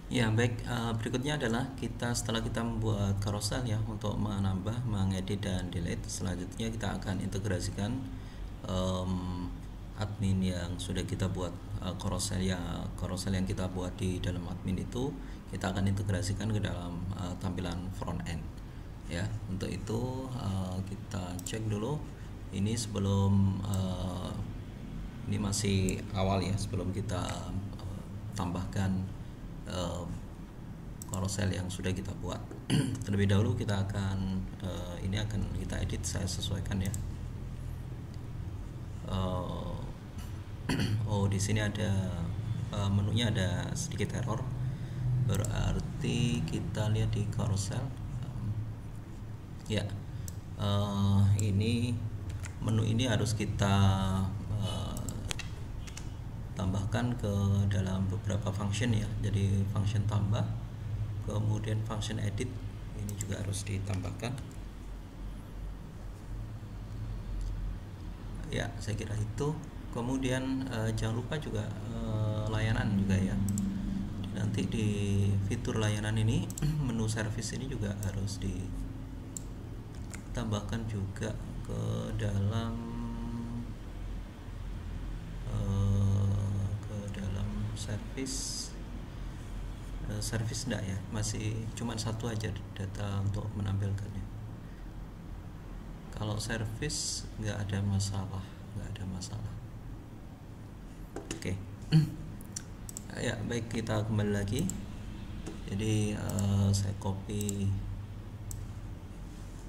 Ya, baik. Berikutnya adalah setelah kita membuat carousel ya untuk menambah, mengedit dan delete. Selanjutnya kita akan integrasikan em, admin yang sudah kita buat, carousel yang kita buat di dalam admin itu kita akan integrasikan ke dalam tampilan front end. Ya, untuk itu kita cek dulu. Ini sebelum ini masih awal ya, sebelum kita tambahkan eh, carousel yang sudah kita buat. Terlebih dahulu kita akan ini akan kita edit, saya sesuaikan ya. Eh, oh, di sini ada menunya ada sedikit error, berarti kita lihat di carousel. Ya, ini menu ini harus kita eh, tambahkan ke dalam beberapa function ya. Jadi function tambah, kemudian function edit ini juga harus ditambahkan. Ya, saya kira itu. Kemudian jangan lupa juga layanan juga ya. Nanti di fitur layanan ini menu service ini juga harus ditambahkan juga ke dalam service. Service enggak ya, masih cuma satu aja data untuk menampilkannya. Kalau service nggak ada masalah, nggak ada masalah. Oke. Ya, baik, kita kembali lagi. Jadi saya copy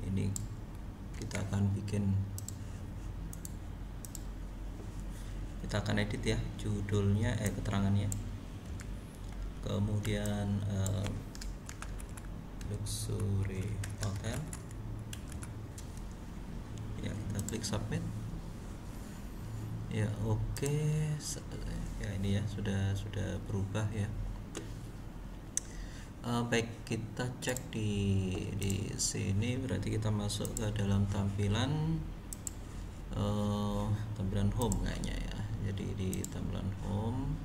ini, kita akan edit ya judulnya, keterangannya. Kemudian luxury hotel. Ya, kita klik submit. Ya, oke. Ya, ini ya sudah berubah ya. Baik, kita cek di sini, berarti kita masuk ke dalam tampilan home kayaknya ya. Jadi di tampilan home,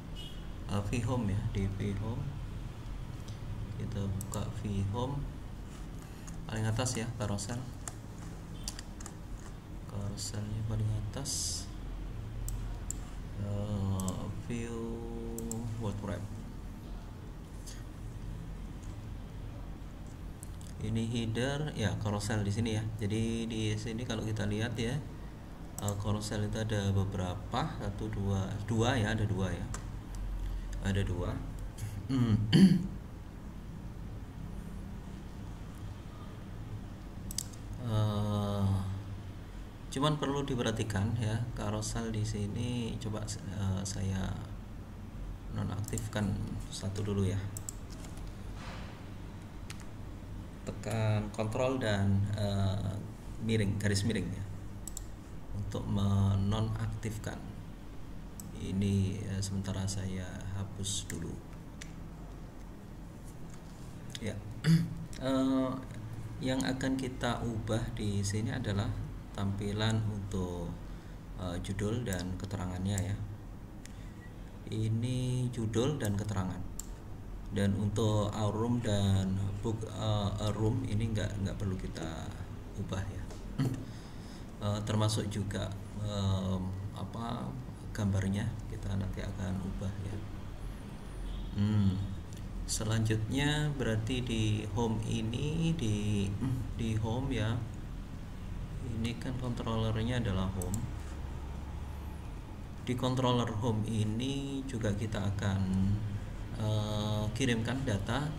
vHome ya, di vHome kita buka vHome paling atas ya, carouselnya paling atas. View WordWrap. Ini header ya, carousel di sini ya. Jadi di sini kalau kita lihat ya, carousel itu ada beberapa, dua ya, ada dua ya, ada dua. Cuman perlu diperhatikan ya, carousel di sini coba saya nonaktifkan satu dulu ya. Tekan kontrol dan garis miring ya untuk menonaktifkan ini. Sementara saya hapus dulu ya. Yang akan kita ubah di sini adalah tampilan untuk judul dan keterangannya ya. Ini judul dan keterangan. Dan untuk our room dan book a room ini nggak perlu kita ubah ya. Termasuk juga gambarnya kita nanti akan ubah ya. Selanjutnya berarti di home ini, di home ya, ini kan controllernya adalah home. Di controller home ini juga kita akan kirimkan data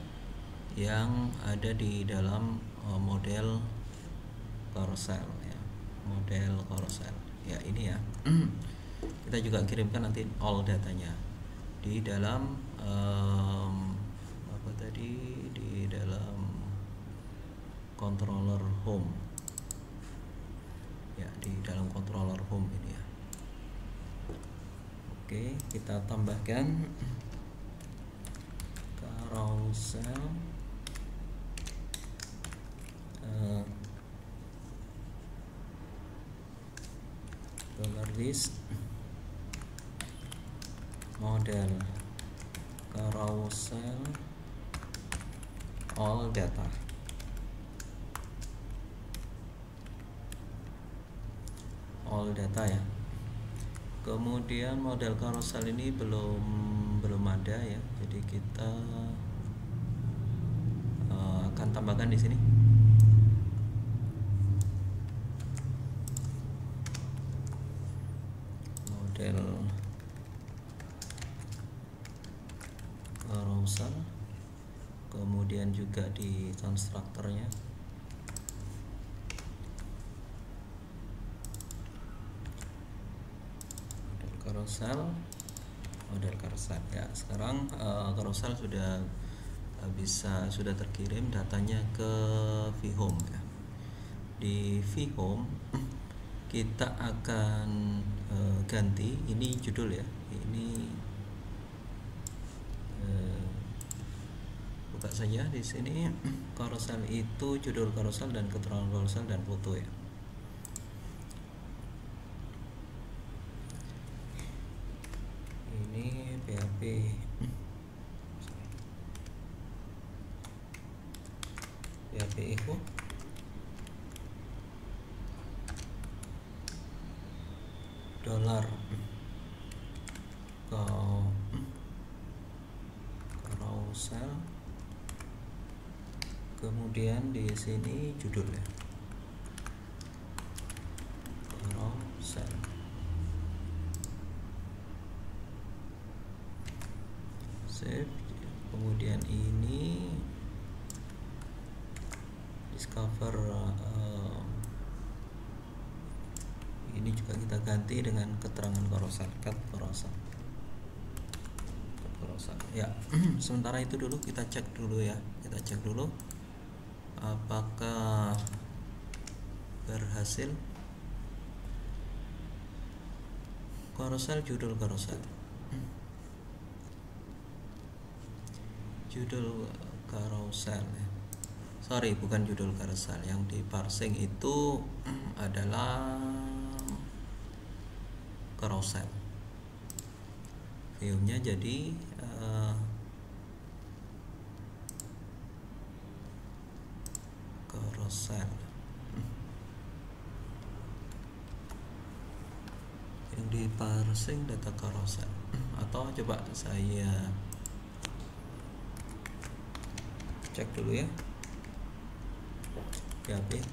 yang ada di dalam model carousel ya, model carousel ya, ini ya. Kita juga kirimkan nanti all datanya di dalam di dalam controller home ya, di dalam controller home ini ya. Oke, kita tambahkan carousel list model carousel all data. All data ya. Kemudian model carousel ini belum ada ya, jadi kita akan tambahkan di sini. Model carousel, kemudian juga di konstruktornya model carousel ya. Sekarang carousel sudah terkirim datanya ke vHome ya. Di vHome kita akan ganti ini judul ya. Ini buka saja di sini. Carousel itu judul carousel dan keterangan carousel dan foto ya. Ini PHP echo dolar carousel, kemudian di sini judul ya, carousel. Save. Kemudian ini discover, ini juga kita ganti dengan keterangan carousel, cut carousel ya. Sementara itu dulu kita cek dulu apakah berhasil. Carousel, judul carousel, ya. Sorry, bukan judul carousel. Yang di parsing itu adalah carousel. View-nya jadi carousel. Yang di parsing data carousel. Atau coba saya cek dulu ya. PHP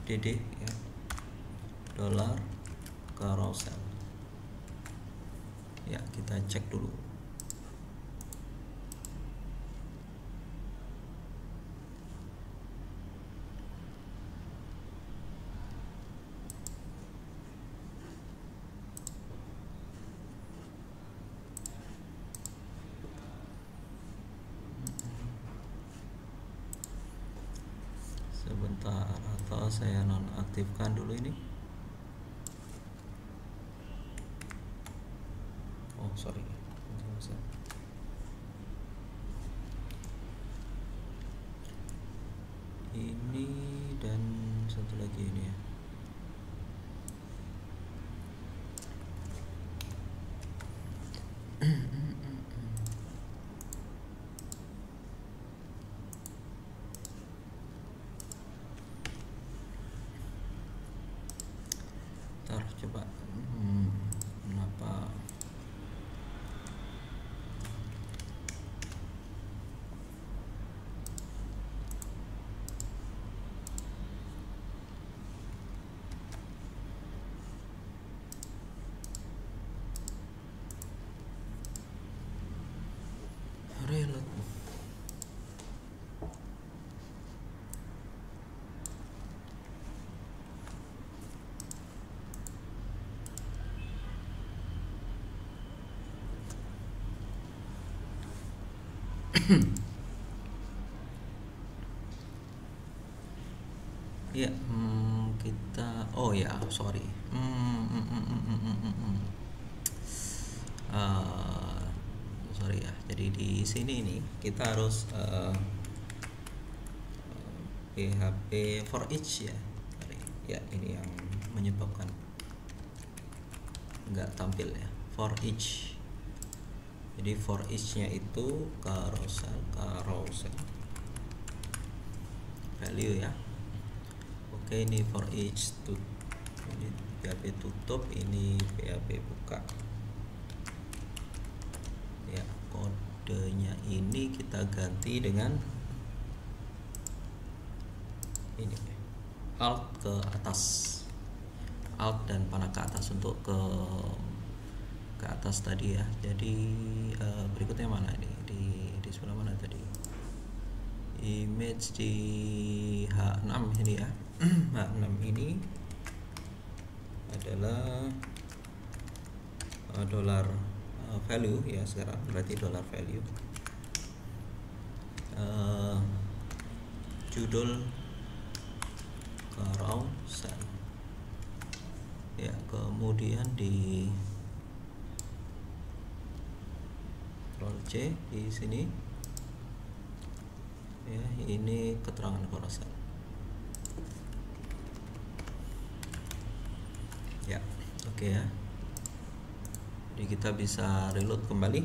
DD ya, dolar carousel ya, kita cek dulu. Sebentar, atau saya nonaktifkan dulu ini. Oh sorry, ini dan satu lagi ini ya. Coba kenapa reload. Ya, kita sorry. Sorry ya. Jadi di sini nih kita harus PHP for each ya. Ya, ini yang menyebabkan nggak tampil ya. For each Jadi for each-nya itu carousel value ya. Oke, ini for each ini PHP tutup, ini PHP buka ya. Kodenya ini kita ganti dengan ini, alt ke atas, alt dan panah ke atas untuk ke atas tadi ya. Jadi berikutnya mana ini, di sebelah mana tadi, image di H6 ini ya. H6 ini adalah dollar value ya, sekarang berarti dollar value. Judul carousel ya, kemudian di Ctrl C di sini ya, ini keterangan carousel ya. Oke ya, jadi kita bisa reload kembali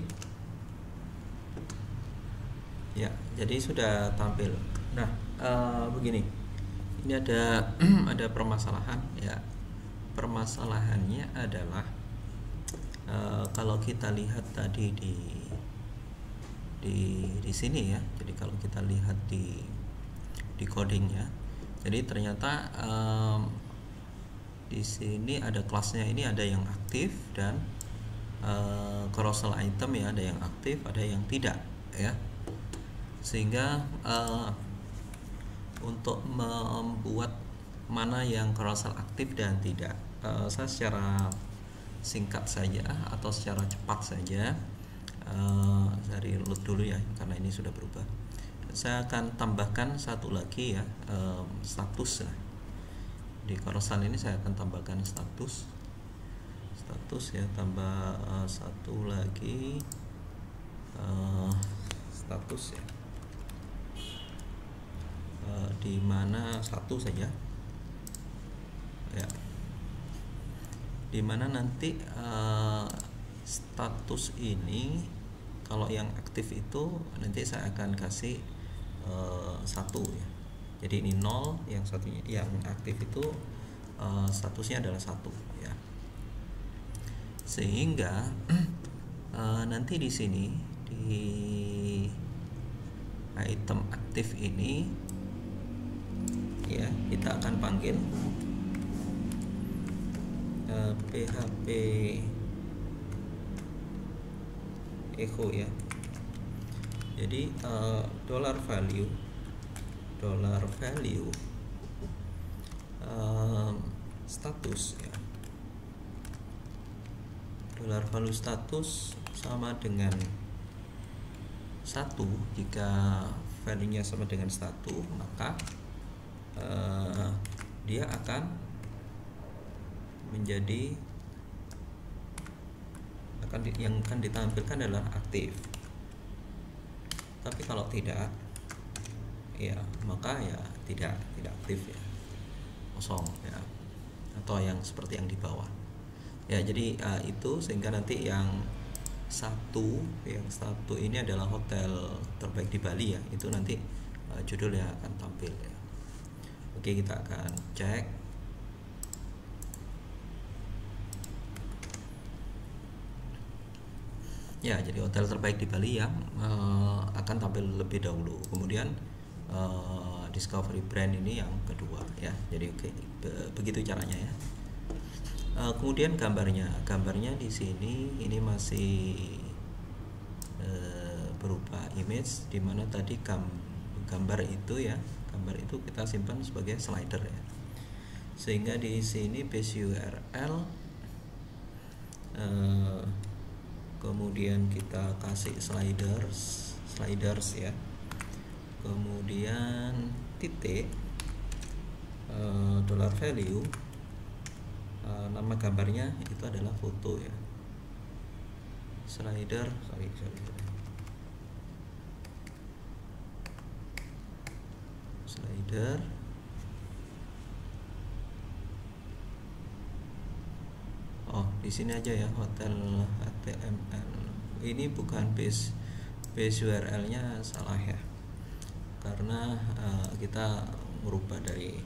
ya. Jadi sudah tampil. Nah, begini, ini ada ada permasalahan ya. Permasalahannya adalah kalau kita lihat tadi di sini ya. Jadi kalau kita lihat di codingnya, jadi ternyata di sini ada kelasnya, ini ada yang aktif dan carousel item ya, ada yang aktif, ada yang tidak ya. Sehingga untuk membuat mana yang carousel aktif dan tidak, saya secara singkat saja atau secara cepat saja, saya reload dulu ya, karena ini sudah berubah. Saya akan tambahkan satu lagi ya, status ya. Di carousel ini saya akan tambahkan status ya, tambah satu lagi status ya, di mana satu saja ya, dimana nanti status ini kalau yang aktif itu nanti saya akan kasih satu ya. Jadi ini 0, yang satunya yang aktif itu statusnya adalah satu ya. Sehingga nanti di sini di item aktif ini ya, kita akan panggil PHP echo ya. Jadi dollar value status ya, dollar value status sama dengan 1. Jika value nya sama dengan 1, maka dia akan menjadi yang akan ditampilkan adalah aktif. Tapi kalau tidak ya, maka ya tidak aktif ya, kosong ya, atau yang seperti yang di bawah ya. Jadi itu, sehingga nanti yang satu ini adalah hotel terbaik di Bali ya, itu nanti judulnya akan tampil ya. Oke, kita akan cek ya. Jadi hotel terbaik di Bali yang akan tampil lebih dahulu, kemudian discovery brand ini yang kedua ya. Jadi oke, begitu caranya ya. Kemudian gambarnya di sini ini masih berupa image, dimana tadi gambar itu kita simpan sebagai slider ya. Sehingga di sini base URL, kemudian kita kasih sliders ya, kemudian titik dollar value, nama gambarnya itu adalah foto ya, slider oh, di sini aja ya, hotel HTML ini bukan base URL-nya salah ya, karena kita merubah dari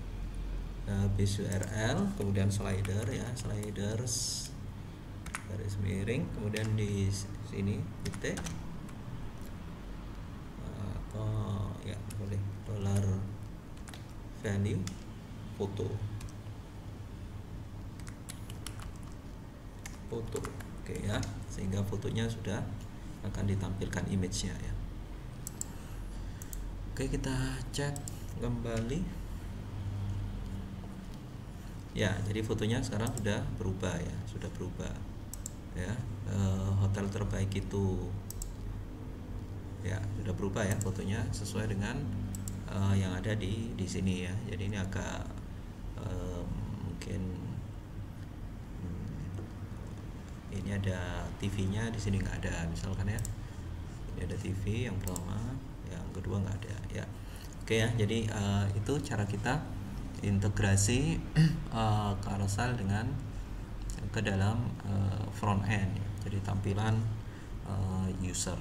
base URL, kemudian slider ya, sliders garis miring, kemudian di sini titik atau ya boleh dollar value foto. Oke ya, sehingga fotonya sudah akan ditampilkan image-nya ya. Oke, kita cek kembali ya. Jadi fotonya sekarang sudah berubah ya, ya. Hotel terbaik itu ya sudah berubah ya fotonya, sesuai dengan yang ada di sini ya. Jadi ini agak mungkin ini ada TV-nya, di sini nggak ada misalkan ya. Ini ada TV yang pertama, yang kedua nggak ada ya. Oke ya, jadi itu cara kita integrasi carousel dengan ke dalam front end ya. Jadi tampilan user.